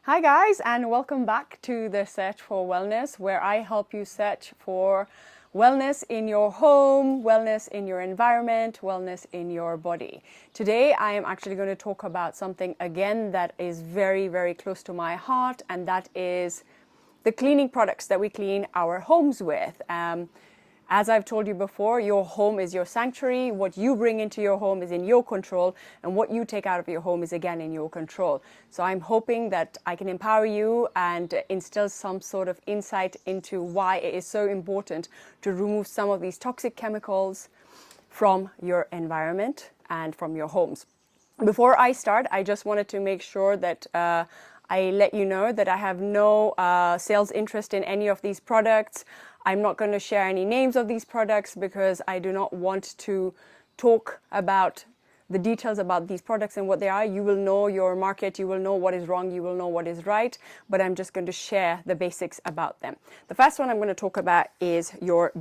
Hi guys, and welcome back to the Search for Wellness, where I help you search for wellness in your home, wellness in your environment, wellness in your body. Today I am actually going to talk about something again that is very, very close to my heart, and that is the cleaning products that we clean our homes with. As I've told you before, your home is your sanctuary. What you bring into your home is in your control, and what you take out of your home is again in your control. So I'm hoping that I can empower you and instill some sort of insight into why it is so important to remove some of these toxic chemicals from your environment and from your homes. Before I start, I just wanted to make sure that I let you know that I have no sales interest in any of these products. I'm not going to share any names of these products because I do not want to talk about the details about these products and what they are. You will know your market, you will know what is wrong, you will know what is right, but I'm just going to share the basics about them. The first one I'm going to talk about is your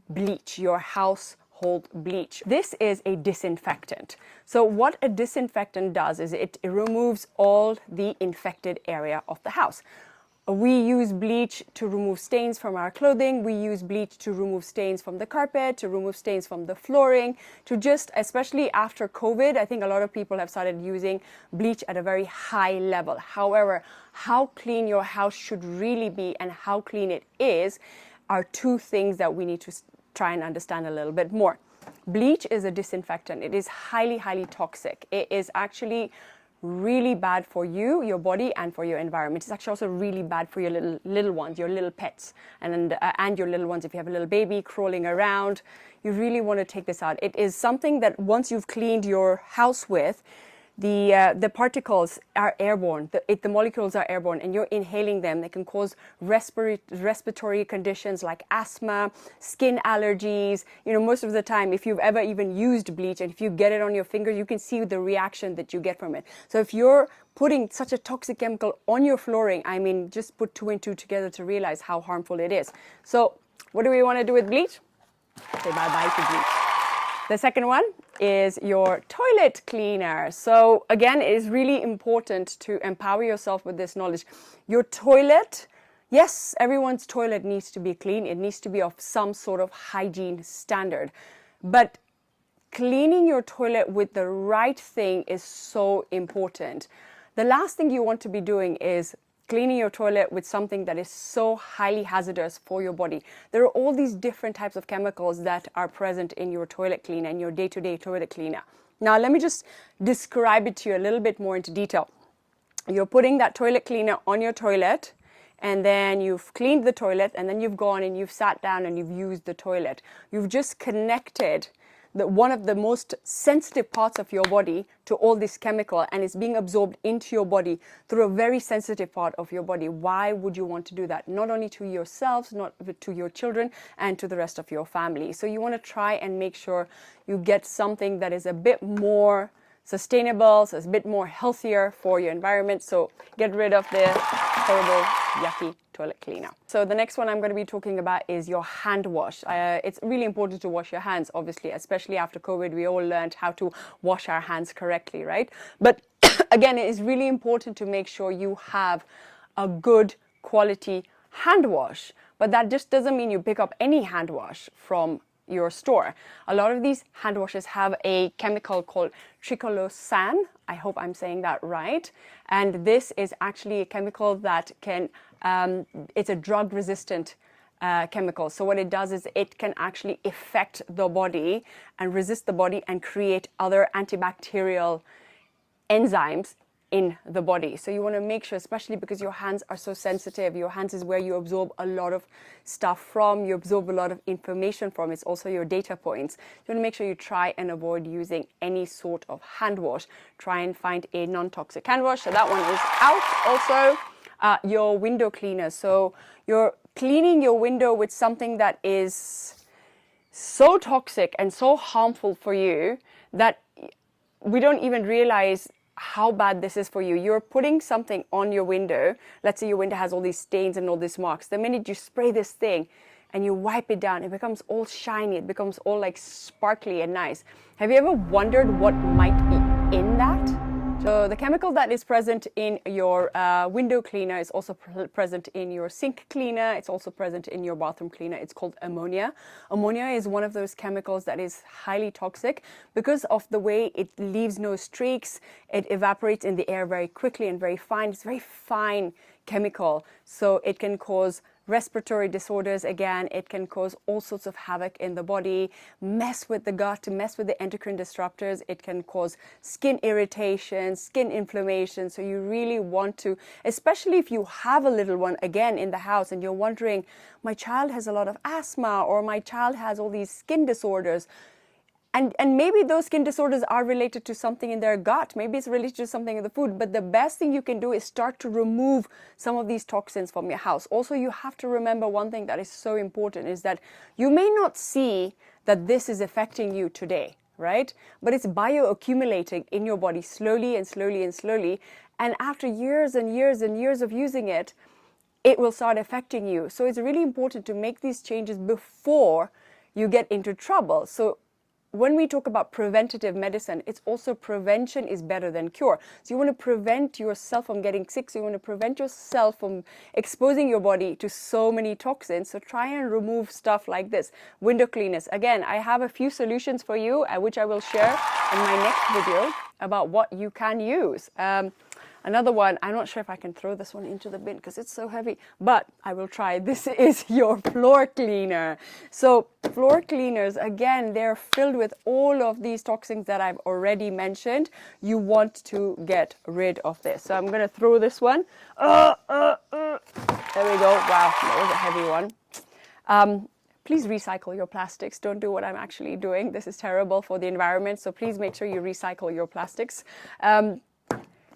bleach, your household bleach. This is a disinfectant. So what a disinfectant does is it removes all the infected area of the house. We use bleach to remove stains from our clothing. We use bleach to remove stains from the carpet, to remove stains from the flooring, to just, especially after COVID, I think a lot of people have started using bleach at a very high level. However, how clean your house should really be and how clean it is are two things that we need to try and understand a little bit more. Bleach is a disinfectant. It is highly, highly toxic. It is actually really bad for you, your body, and for your environment. It's actually also really bad for your little ones, your little pets, and your little ones. If you have a little baby crawling around, you really want to take this out. It is something that once you've cleaned your house with, the particles are airborne. The molecules are airborne, and you're inhaling them. They can cause respiratory conditions like asthma, skin allergies. You know, most of the time, if you've ever even used bleach and if you get it on your finger, you can see the reaction that you get from it. So if you're putting such a toxic chemical on your flooring, I mean, just put two and two together to realize how harmful it is. So what do we want to do with bleach? Say bye-bye to bleach. The second one is your toilet cleaner. So again, it is really important to empower yourself with this knowledge. Your toilet, yes, everyone's toilet needs to be clean. It needs to be of some sort of hygiene standard. But cleaning your toilet with the right thing is so important. The last thing you want to be doing is cleaning your toilet with something that is so highly hazardous for your body. There are all these different types of chemicals that are present in your toilet cleaner, in your day-to-day toilet cleaner. Now, let me just describe it to you a little bit more into detail. You're putting that toilet cleaner on your toilet, and then you've cleaned the toilet, and then you've gone and you've sat down and you've used the toilet. You've just connected one of the most sensitive parts of your body to all this chemical, and it's being absorbed into your body through a very sensitive part of your body. Why would you want to do that? Not only to yourselves, not to your children, and to the rest of your family. So you want to try and make sure you get something that is a bit more sustainable, so it's a bit more healthier for your environment. So get rid of the horrible, yucky toilet cleaner. So the next one I'm going to be talking about is your hand wash. It's really important to wash your hands, obviously, especially after COVID. We all learned how to wash our hands correctly, right? But again, it is really important to make sure you have a good quality hand wash. But that just doesn't mean you pick up any hand wash from your store. A lot of these hand washes have a chemical called triclosan. I hope I'm saying that right. And this is actually a chemical that can, it's a drug resistant chemical. So what it does is it can actually affect the body and resist the body and create other antibacterial enzymes in the body. So you want to make sure, especially because your hands are so sensitive, your hands is where you absorb a lot of stuff from, you absorb a lot of information from, it's also your data points. You want to make sure you try and avoid using any sort of hand wash. Try and find a non-toxic hand wash. So that one is out. Also, your window cleaner. So you're cleaning your window with something that is so toxic and so harmful for you that we don't even realize how bad this is for you. You're putting something on your window. Let's say your window has all these stains and all these marks. The minute you spray this thing and you wipe it down, it becomes all shiny. It becomes all like sparkly and nice. Have you ever wondered what might be in that? So the chemical that is present in your window cleaner is also present in your sink cleaner. It's also present in your bathroom cleaner. It's called ammonia. Ammonia is one of those chemicals that is highly toxic because of the way it leaves no streaks. It evaporates in the air very quickly and very fine. It's a very fine chemical, so it can cause respiratory disorders. Again, it can cause all sorts of havoc in the body, mess with the gut, mess with the endocrine disruptors. It can cause skin irritation, skin inflammation. So you really want to, especially if you have a little one again in the house and you're wondering, my child has a lot of asthma or my child has all these skin disorders. And maybe those skin disorders are related to something in their gut. Maybe it's related to something in the food. But the best thing you can do is start to remove some of these toxins from your house. Also, you have to remember one thing that is so important is that you may not see that this is affecting you today, right? But it's bioaccumulating in your body slowly and slowly and slowly. And after years and years and years of using it, it will start affecting you. So it's really important to make these changes before you get into trouble. So when we talk about preventative medicine, it's also prevention is better than cure. So you want to prevent yourself from getting sick. So you want to prevent yourself from exposing your body to so many toxins. So try and remove stuff like this. Window cleaners. Again, I have a few solutions for you, which I will share in my next video about what you can use. Another one, I'm not sure if I can throw this one into the bin because it's so heavy, but I will try. This is your floor cleaner. So floor cleaners, again, they're filled with all of these toxins that I've already mentioned. You want to get rid of this. So I'm going to throw this one. There we go. Wow, that was a heavy one. Please recycle your plastics. Don't do what I'm actually doing. This is terrible for the environment. So please make sure you recycle your plastics.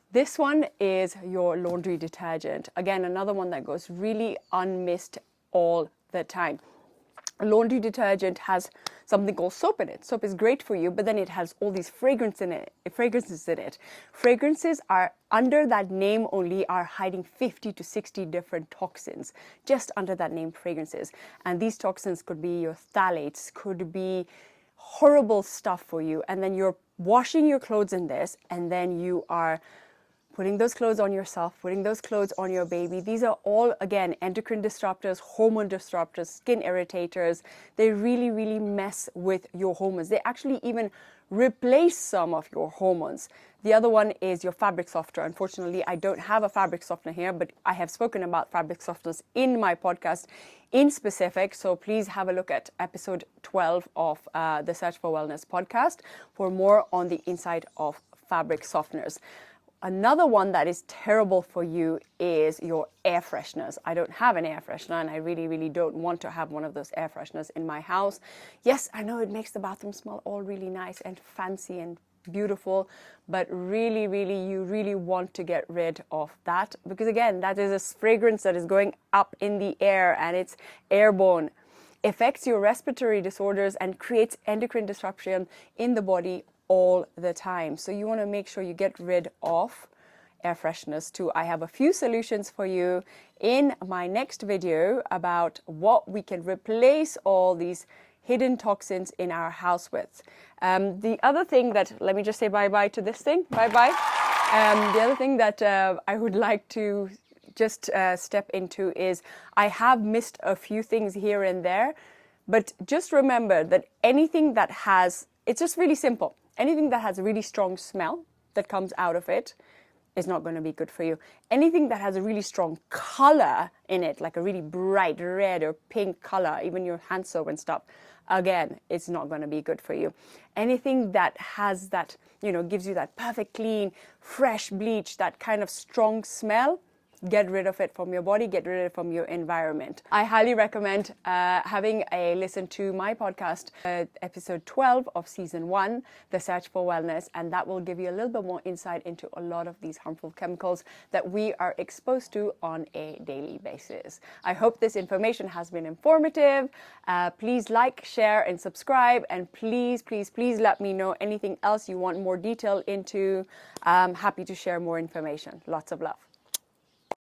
This one is your laundry detergent. Again, another one that goes really unmissed all the time. Laundry detergent has something called soap in it. Soap is great for you, but then it has all these fragrances in it. Fragrances are, under that name only, are hiding 50 to 60 different toxins, just under that name, fragrances. And these toxins could be your phthalates, could be horrible stuff for you. And then you're washing your clothes in this, and then you are putting those clothes on yourself, putting those clothes on your baby. These are all, again, endocrine disruptors, hormone disruptors, skin irritators. They really, really mess with your hormones. They actually even replace some of your hormones. The other one is your fabric softener. Unfortunately, I don't have a fabric softener here, but I have spoken about fabric softeners in my podcast in specific. So please have a look at episode 12 of the Search for Wellness podcast for more on the inside of fabric softeners. Another one that is terrible for you is your air fresheners. I don't have an air freshener, and I really, really don't want to have one of those air fresheners in my house. Yes, I know it makes the bathroom smell all really nice and fancy and beautiful, but really, really, you really want to get rid of that, because again, that is a fragrance that is going up in the air and it's airborne. Affects your respiratory disorders and creates endocrine disruption in the body all the time. So you want to make sure you get rid of air fresheners too. I have a few solutions for you in my next video about what we can replace all these hidden toxins in our house with. The other thing that, let me just say bye-bye to this thing, bye-bye. The other thing that I would like to just step into is I have missed a few things here and there, but just remember that anything that has, it's just really simple. Anything that has a really strong smell that comes out of it is not going to be good for you. Anything that has a really strong color in it, like a really bright red or pink color, even your hand soap and stuff, again, it's not going to be good for you. Anything that has that, gives you that perfect, clean, fresh bleach, that kind of strong smell, get rid of it from your body, get rid of it from your environment. I highly recommend having a listen to my podcast, episode 12 of season 1, The Search for Wellness, and that will give you a little bit more insight into a lot of these harmful chemicals that we are exposed to on a daily basis. I hope this information has been informative. Please like, share, and subscribe, and please, please, please let me know anything else you want more detail into. I'm happy to share more information. Lots of love.